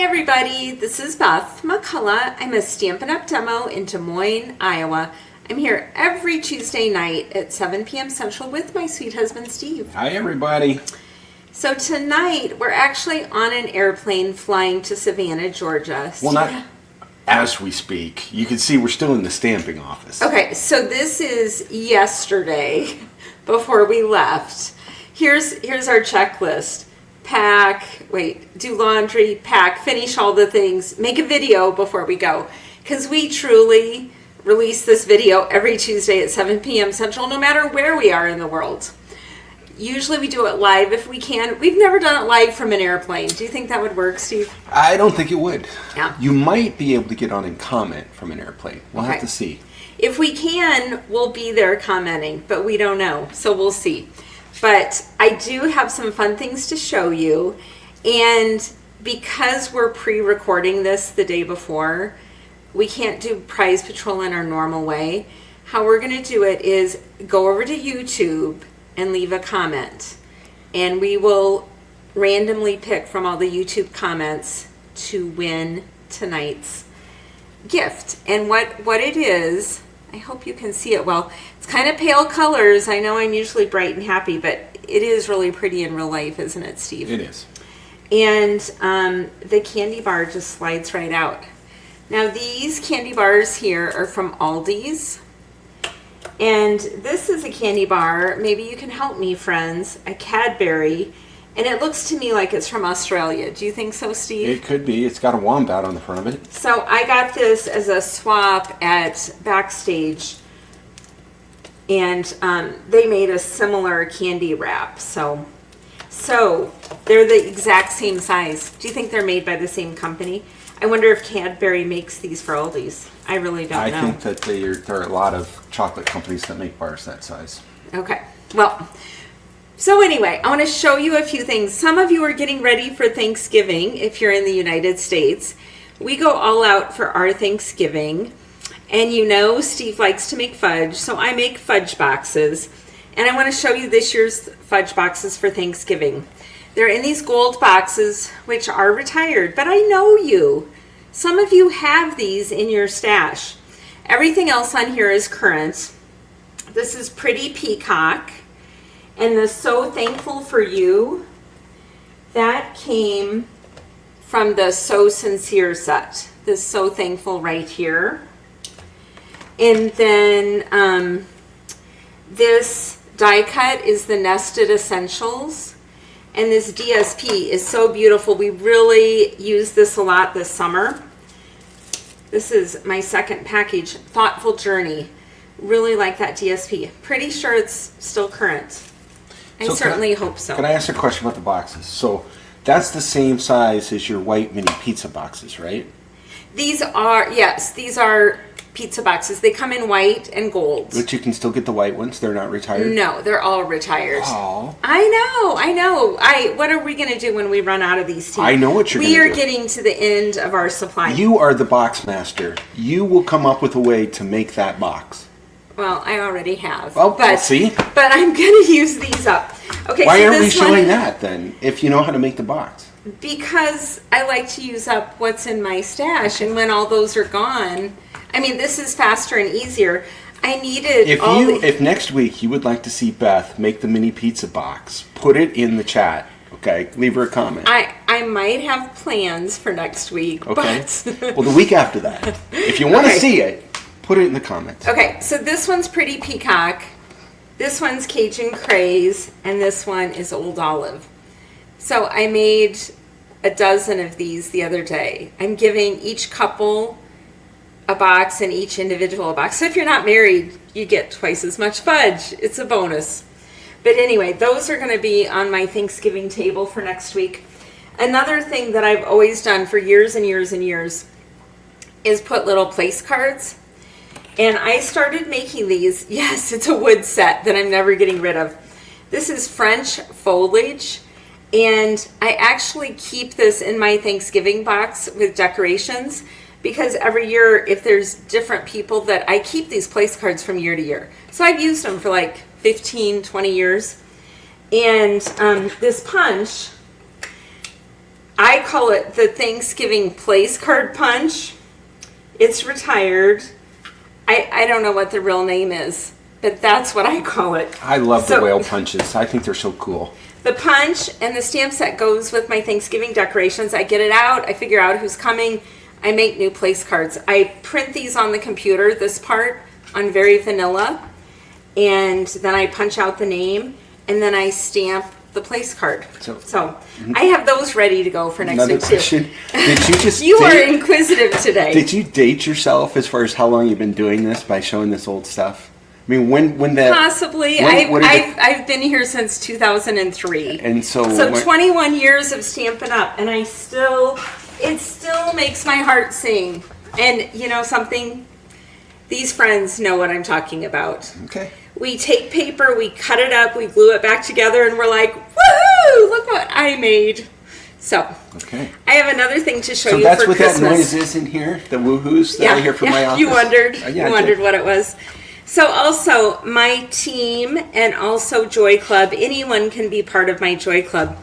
everybody, this is Beth McCullough. I'm a Stampin' Up! Demo in Des Moines, Iowa. I'm here every Tuesday night at 7 p.m. Central with my sweet husband, Steve. Hi, everybody. So tonight, we're actually on an airplane flying to Savannah, Georgia. Well, not as we speak. You can see we're still in the stamping office. Okay, so this is yesterday before we left. Here's our checklist. Pack, do laundry, pack, finish all the things, make a video before we go. Because we truly release this video every Tuesday at 7 p.m. Central, no matter where we are in the world. Usually we do it live if we can. We've never done it live from an airplane. Do you think that would work, Steve? I don't think it would. Yeah. You might be able to get on and comment from an airplane. We'll have to see. If we can, we'll be there commenting, but we don't know, so we'll see. But I do have some fun things to show you, and because we're pre-recording this the day before, we can't do Prize Patrol in our normal way. How we're going to do it is go over to YouTube and leave a comment, and we will randomly pick from all the YouTube comments to win tonight's gift. And what it is, I hope you can see it well. It's kind of pale colors. I know I'm usually bright and happy, but it is really pretty in real life, isn't it, Steve? It is. And the candy bar just slides right out. Now these candy bars here are from Aldi's. And this is a candy bar, maybe you can help me, friends, a Cadbury. And it looks to me like it's from Australia. Do you think so, Steve? It could be. It's got a wombat on the front of it. So I got this as a swap at Backstage. And they made a similar candy wrap. So they're the exact same size. Do you think they're made by the same company? I wonder if Cadbury makes these for Aldi's. I really don't know. I think that there are a lot of chocolate companies that make bars that size. Okay. Well, so anyway, I want to show you a few things. Some of you are getting ready for Thanksgiving if you're in the United States. We go all out for our Thanksgiving. And you know Steve likes to make fudge, so I make fudge boxes. And I want to show you this year's fudge boxes for Thanksgiving. They're in these gold boxes, which are retired, but I know you. Some of you have these in your stash. Everything else on here is current. This is Pretty Peacock. And the So Thankful for You, that came from the So Sincere set. This So Thankful right here. And then this die cut is the Nested Essentials. And this DSP is so beautiful. We really use this a lot this summer. This is my second package, Thoughtful Journey. Really like that DSP. Pretty sure it's still current. I certainly hope so. Can I ask a question about the boxes? So that's the same size as your white mini pizza boxes, right? These are, yes, these are pizza boxes. They come in white and gold. But you can still get the white ones? They're not retired? No, they're all retired. Oh. I know. What are we going to do when we run out of these teeth? I know what you're going to do. We are getting to the end of our supply. You are the box master. You will come up with a way to make that box. Well, I already have. Well, see? But I'm going to use these up. Okay. Why aren't we showing that then, if you know how to make the box? Because I like to use up what's in my stash, and when all those are gone, I mean, this is faster and easier. I needed if next week you would like to see Beth make the mini pizza box, put it in the chat. Okay, leave her a comment. I might have plans for next week. Okay. But well, the week after that, if you want to see it, put it in the comments. Okay, so this one's Pretty Peacock, this one's Cajun Craze, and this one is Old Olive. So I made a dozen of these the other day. I'm giving each couple a box and each individual a box. So if you're not married, you get twice as much fudge. It's a bonus. But anyway, those are going to be on my Thanksgiving table for next week. Another thing that I've always done for years and years and years is put little place cards. And I started making these. Yes, it's a wood set that I'm never getting rid of. This is French foliage. And I actually keep this in my Thanksgiving box with decorations because every year, if there's different people, that I keep these place cards from year to year. So I've used them for like 15, 20 years. And this punch, I call it the Thanksgiving place card punch. It's retired. I don't know what the real name is, but that's what I call it. I love the whale punches. I think they're so cool. The punch and the stamp set goes with my Thanksgiving decorations. I get it out. I figure out who's coming. I make new place cards. I print these on the computer, this part, on very vanilla. And then I punch out the name. And then I stamp the place card. So I have those ready to go for next week question. too. Did you just You are inquisitive today. Did you date yourself as far as how long you've been doing this by showing this old stuff? I mean, when that possibly I've been here since 2003, and so 21 years of Stampin' Up, and it still makes my heart sing. And you know something, these friends know what I'm talking about. Okay. We take paper, we cut it up, we glue it back together, and we're like, woohoo! Look what I made. So, okay. I have another thing to show you that's for what Christmas. That noise is in here, the woohoos that I hear from my office. You wondered. Yeah, you wondered what it was. So also, my team and also Joy Club, anyone can be part of my Joy Club.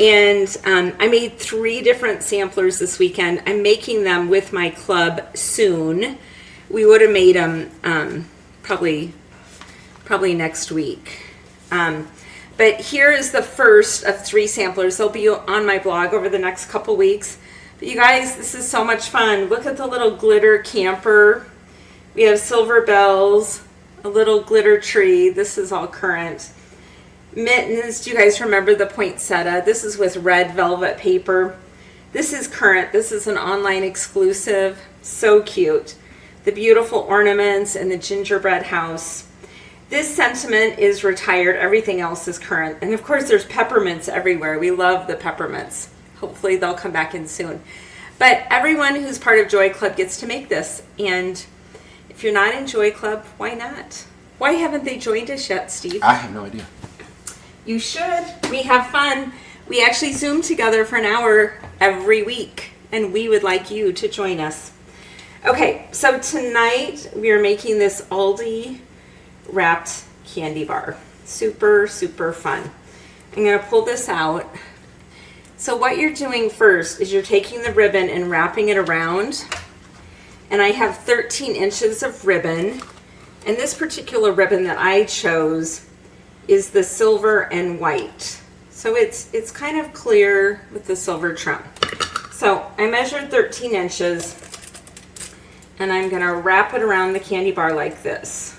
And I made 3 different samplers this weekend. I'm making them with my club soon. We would have made them probably next week. But here is the first of 3 samplers. They'll be on my blog over the next couple weeks. But you guys, this is so much fun. Look at the little glitter camper. We have silver bells, a little glitter tree. This is all current. Mittens, do you guys remember the poinsettia? This is with red velvet paper. This is current. This is an online exclusive. So cute. The beautiful ornaments and the gingerbread house. This sentiment is retired. Everything else is current. And of course, there's peppermints everywhere. We love the peppermints. Hopefully, they'll come back in soon. But everyone who's part of Joy Club gets to make this. And if you're not in Joy Club, why not? Why haven't they joined us yet, Steve? I have no idea. You should. We have fun. We actually Zoom together for an hour every week. And we would like you to join us. Okay, so tonight we are making this Aldi wrapped candy bar. Super, super fun. I'm going to pull this out. So what you're doing first is you're taking the ribbon and wrapping it around. And I have 13 inches of ribbon. And this particular ribbon that I chose is the silver and white. So it's kind of clear with the silver trim. So I measured 13 inches. And I'm going to wrap it around the candy bar like this.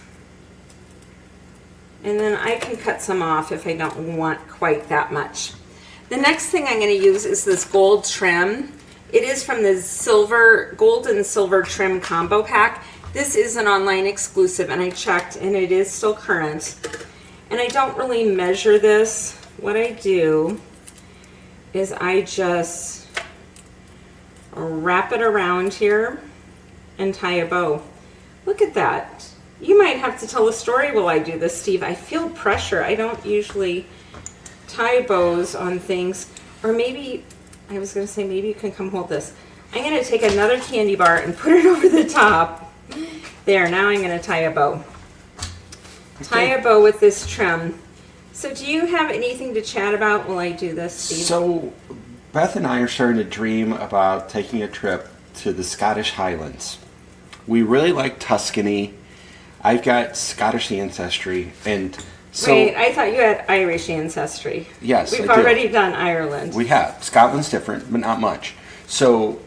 And then I can cut some off if I don't want quite that much. The next thing I'm going to use is this gold trim. It is from the gold and silver trim combo pack. This is an online exclusive, and I checked, and it is still current. And I don't really measure this. What I do is I just wrap it around here and tie a bow. Look at that. You might have to tell a story while I do this, Steve. I feel pressure. I don't usually tie bows on things. Or maybe, I was going to say, maybe you can come hold this. I'm going to take another candy bar and put it over the top. There, now I'm going to tie a bow. Okay. Tie a bow with this trim. So do you have anything to chat about while I do this, Steve? So Beth and I are starting to dream about taking a trip to the Scottish Highlands. We really like Tuscany. I've got Scottish ancestry, and so... Wait, I thought you had Irish ancestry. Yes, We've already done Ireland. We have. Scotland's different, but not much. So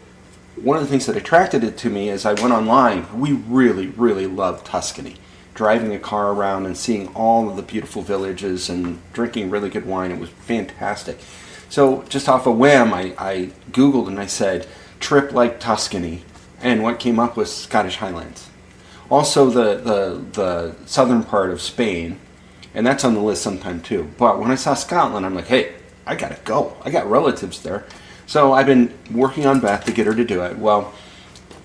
one of the things that attracted it to me is I went online. We really, really love Tuscany. Driving a car around and seeing all of the beautiful villages and drinking really good wine. It was fantastic. So just off a whim, I Googled and I said, trip like Tuscany. And what came up was Scottish Highlands. Also the southern part of Spain, and that's on the list sometime too. But when I saw Scotland, I'm like, hey, I gotta go. I got relatives there. So I've been working on Beth to get her to do it. Well,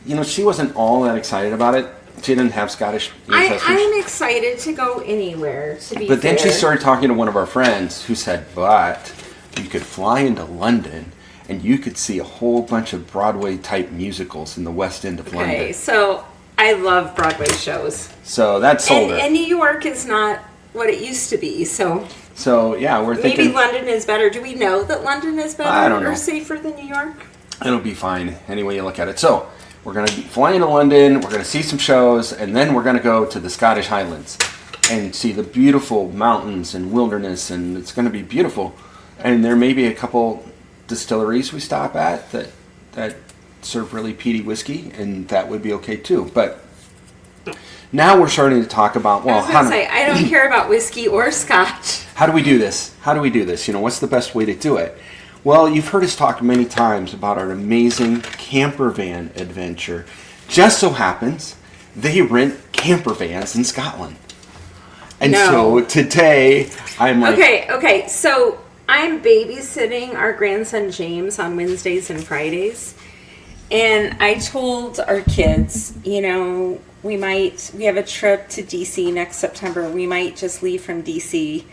you know, she wasn't all that excited about it. She didn't have Scottish ancestors. I'm excited to go anywhere, to be But then fair. she started talking to one of our friends who said, but you could fly into London and you could see a whole bunch of Broadway-type musicals in the West End of London. Okay, so I love Broadway shows. So that sold her. And New York is not what it used to be, so... So yeah, we're Maybe thinking London is better. Do we know that London is better I don't know. or safer than New York? it'll be fine any way you look at it. So we're going to be flying to London. We're going to see some shows, and then we're going to go to the Scottish Highlands and see the beautiful mountains and wilderness, and it's going to be beautiful. And there may be a couple distilleries we stop at that serve really peaty whiskey, and that would be okay too. But now we're starting to talk about, well, I was going to say, I don't care about whiskey or scotch. how do we do this? How do we do this? You know, what's the best way to do it? Well, you've heard us talk many times about our amazing camper van adventure. Just so happens they rent camper vans in Scotland. And so today I'm like, Okay, so I'm babysitting our grandson James on Wednesdays and Fridays. And I told our kids, you know, we have a trip to DC next September. We might just leave from DC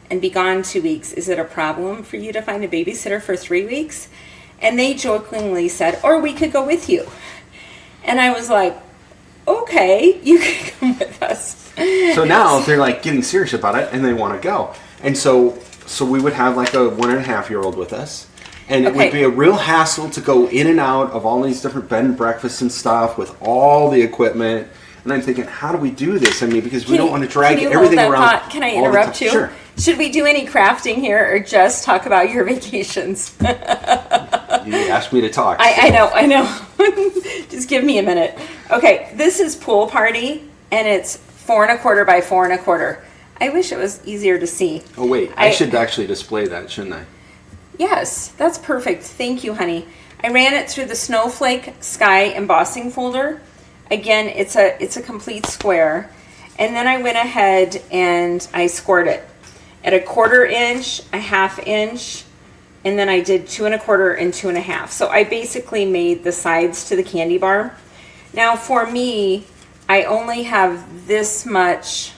and be gone 2 weeks. Is it a problem for you to find a babysitter for 3 weeks? And they jokingly said, or we could go with you. And I was like, okay, you can come with us. So now they're like getting serious about it and they want to go. And so we would have like a 1.5-year-old with us. And it would be a real hassle to go in and out of all these different bed and breakfasts and stuff with all the equipment. And I'm thinking, how do we do this? I mean, because we don't want to drag everything around. Can I interrupt you? Sure. Should we do any crafting here or just talk about your vacations? You asked me to talk. I know. Just give me a minute. Okay, this is Pool Party, and it's 4.25 by 4.25. I wish it was easier to see. Oh, wait. I should actually display that, shouldn't I? Yes, that's perfect. Thank you, honey. I ran it through the Snowflake Sky embossing folder. Again, it's a complete square. And then I went ahead and I scored it at 1/4 inch, 1/2 inch, and then I did 2.25 and 2.5. So I basically made the sides to the candy bar. Now for me, I only have this much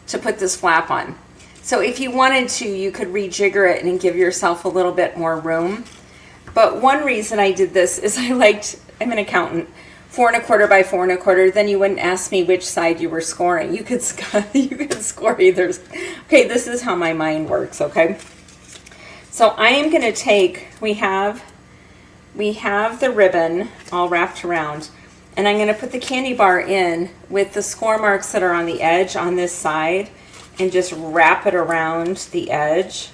to put this flap on. So if you wanted to, you could rejigger it and give yourself a little bit more room. But one reason I did this is I'm an accountant, 4.25 by 4.25, then you wouldn't ask me which side you were scoring. You could score either. Okay, this is how my mind works, okay? So I am going to take, we have the ribbon all wrapped around, and I'm going to put the candy bar in with the score marks that are on the edge on this side, and just wrap it around the edge.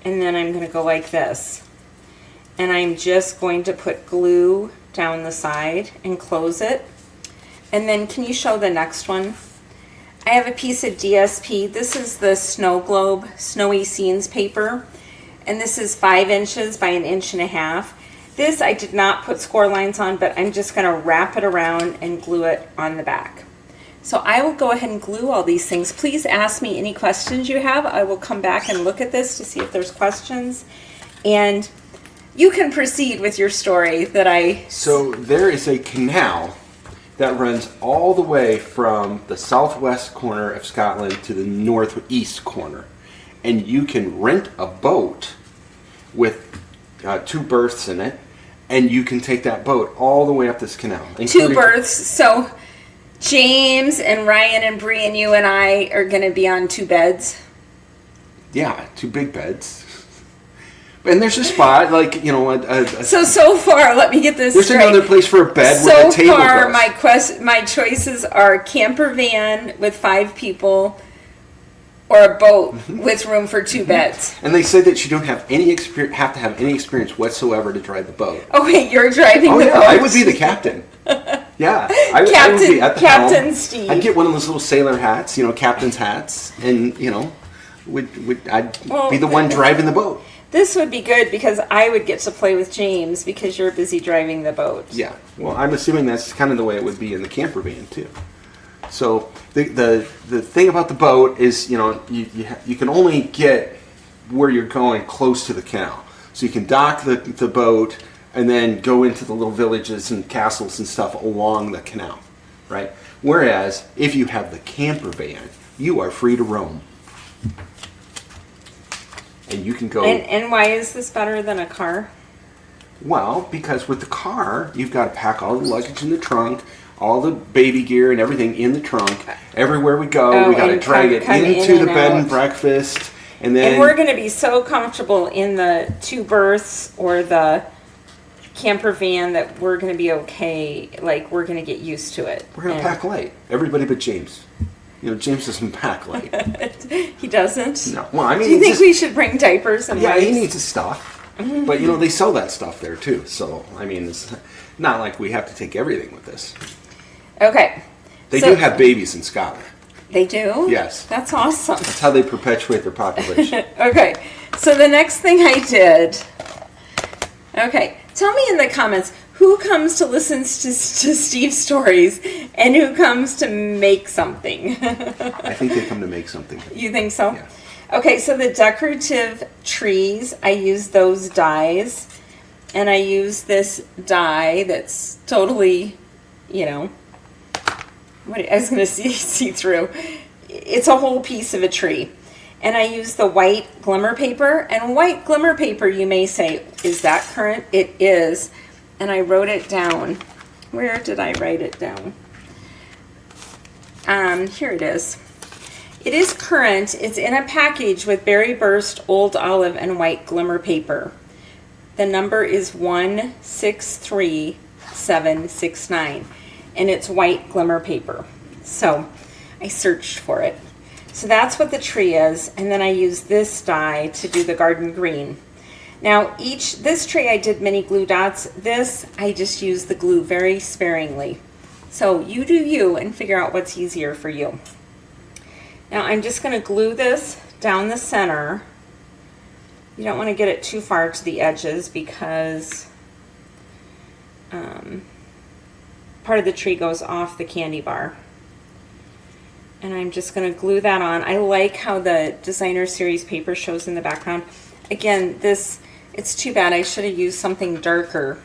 And then I'm going to go like this. And I'm just going to put glue down the side and close it. And then can you show the next one? I have a piece of DSP. This is the Snow Globe Snowy Scenes paper. And this is 5 inches by 1.5 inches. This I did not put score lines on, but I'm just going to wrap it around and glue it on the back. So I will go ahead and glue all these things. Please ask me any questions you have. I will come back and look at this to see if there's questions. And you can proceed with your story that I... So there is a canal that runs all the way from the southwest corner of Scotland to the northeast corner. And you can rent a boat with 2 berths in it. And you can take that boat all the way up this canal. 2 berths. So James and Ryan and Bree and you and I are going to be on 2 beds. Yeah, 2 big beds. And there's a spot, like, you know, So far, let me get this there's straight. another place for a bed with a table. So far, my choices are camper van with 5 people or a boat with room for 2 beds. And they said that you don't have any have to have any experience whatsoever to drive the boat. Oh wait, you're driving the boat? I would be the captain. Yeah, I would be at the Captain helm. Steve. I'd get one of those little sailor hats, you know, captain's hats, and you know, I'd be the one driving the boat. This would be good because I would get to play with James because you're busy driving the boat. Yeah, well, I'm assuming that's kind of the way it would be in the camper van too. So the thing about the boat is, you know, you can only get where you're going close to the canal. So you can dock the boat and then go into the little villages and castles and stuff along the canal, right? Whereas if you have the camper van, you are free to roam. And you can go... And why is this better than a car? Well, because with the car, you've got to pack all the luggage in the trunk, all the baby gear and everything in the trunk. Everywhere we go, we got to drag it into the bed and breakfast. And then we're going to be so comfortable in the 2 berths or the camper van that we're going to be okay. Like, we're going to get used to it. we're going to pack light. Everybody but James. You know, James doesn't pack light. He doesn't? No. Well, I mean, Do you think we should bring diapers and yeah, wipes? he needs his stuff. But, you know, they sell that stuff there, too. So, I mean, it's not like we have to take everything with us. Okay. They So- do have babies in Scotland. They do? Yes. That's awesome. That's how they perpetuate their population. Okay, so the next thing I did. Okay, tell me in the comments who comes to listen to Steve's stories and who comes to make something. I think they come to make something. You think so? Yeah. Okay, so the decorative trees, I use those dies. And I use this die that's totally, you know, what I was going to see through. It's a whole piece of a tree. And I use the white glimmer paper. And white glimmer paper, you may say, is that current? It is. And I wrote it down. Where did I write it down? Here it is. It is current. It's in a package with berry burst, old olive, and white glimmer paper. The number is 163769. And it's white glimmer paper. So I searched for it. So that's what the tree is, and then I use this die to do the garden green. Now this tree I did mini glue dots. This I just use the glue very sparingly. So you do you and figure out what's easier for you. Now I'm just going to glue this down the center. You don't want to get it too far to the edges because part of the tree goes off the candy bar. And I'm just going to glue that on. I like how the designer series paper shows in the background. Again, it's too bad. I should have used something darker.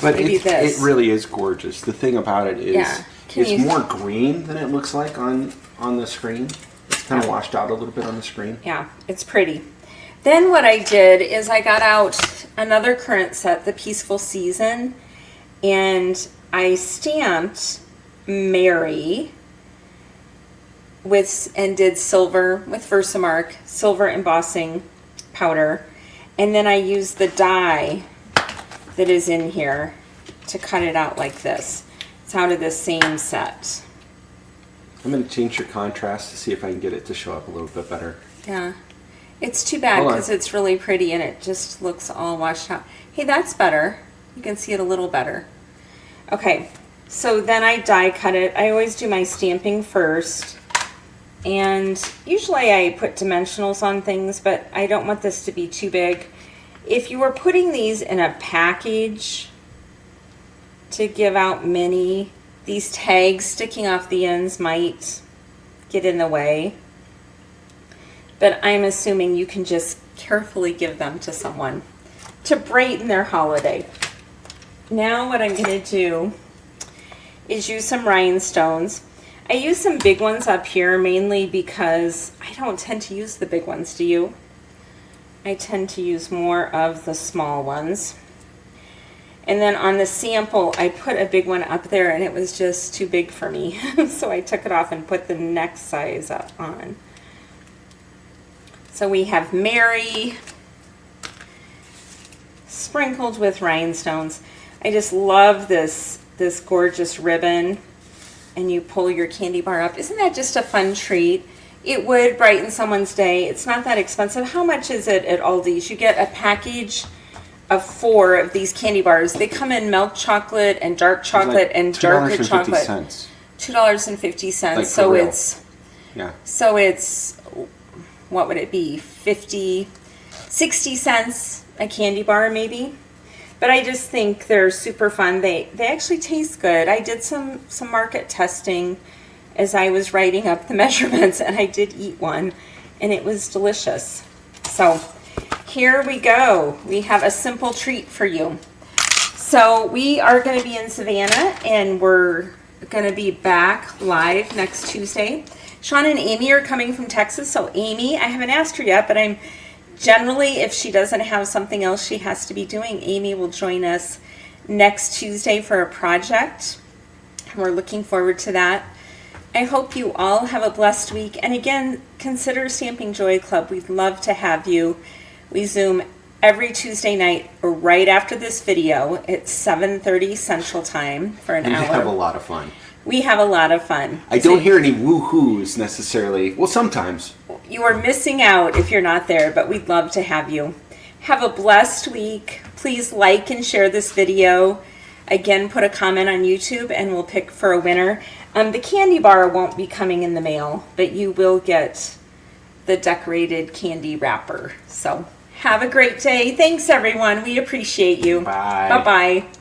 But Maybe this. it really is gorgeous. The thing about it is Yeah. it's more green than it looks like on the screen. It's kind of washed out a little bit on the screen. Yeah, it's pretty. Then what I did is I got out another current set, The Peaceful Season, and I stamped Mary and did silver with Versamark, silver embossing powder, and then I used the die that is in here to cut it out like this. It's out of the same set. I'm going to change your contrast to see if I can get it to show up a little bit better. Yeah. It's too bad Hold on. because it's really pretty and it just looks all washed out. Hey, that's better. You can see it a little better. Okay, so then I die cut it. I always do my stamping first. And usually I put dimensionals on things, but I don't want this to be too big. If you were putting these in a package to give out mini, these tags sticking off the ends might get in the way. But I'm assuming you can just carefully give them to someone to brighten their holiday. Now what I'm going to do is use some rhinestones. I use some big ones up here mainly because I don't tend to use the big ones, do you? I tend to use more of the small ones. And then on the sample, I put a big one up there and it was just too big for me. So I took it off and put the next size up on. So we have Mary sprinkled with rhinestones. I just love this gorgeous ribbon. And you pull your candy bar up. Isn't that just a fun treat? It would brighten someone's day. It's not that expensive. How much is it at Aldi's? You get a package of 4 of these candy bars. They come in milk chocolate and dark chocolate like and darker chocolate. $2.50. $2.50. Like so for real. it's what would it be? 50, 60 cents a candy bar maybe. But I just think they're super fun. They actually taste good. I did some market testing as I was writing up the measurements, and I did eat one, and it was delicious. So here we go. We have a simple treat for you. So we are going to be in Savannah, and we're going to be back live next Tuesday. Sean and Amy are coming from Texas. So Amy, I haven't asked her yet, but I'm generally, if she doesn't have something else she has to be doing, Amy will join us next Tuesday for a project. And we're looking forward to that. I hope you all have a blessed week. And again, consider Stamping Joy Club. We'd love to have you. We Zoom every Tuesday night right after this video at 7:30 Central Time for an And hour. we have a lot of fun. We have a lot of fun. I don't hear any woo-hoos necessarily. Well, sometimes. You are missing out if you're not there, but we'd love to have you. Have a blessed week. Please like and share this video. Again, put a comment on YouTube and we'll pick for a winner. The candy bar won't be coming in the mail, but you will get the decorated candy wrapper. So have a great day. Thanks, everyone. We appreciate you. Bye. Bye-bye.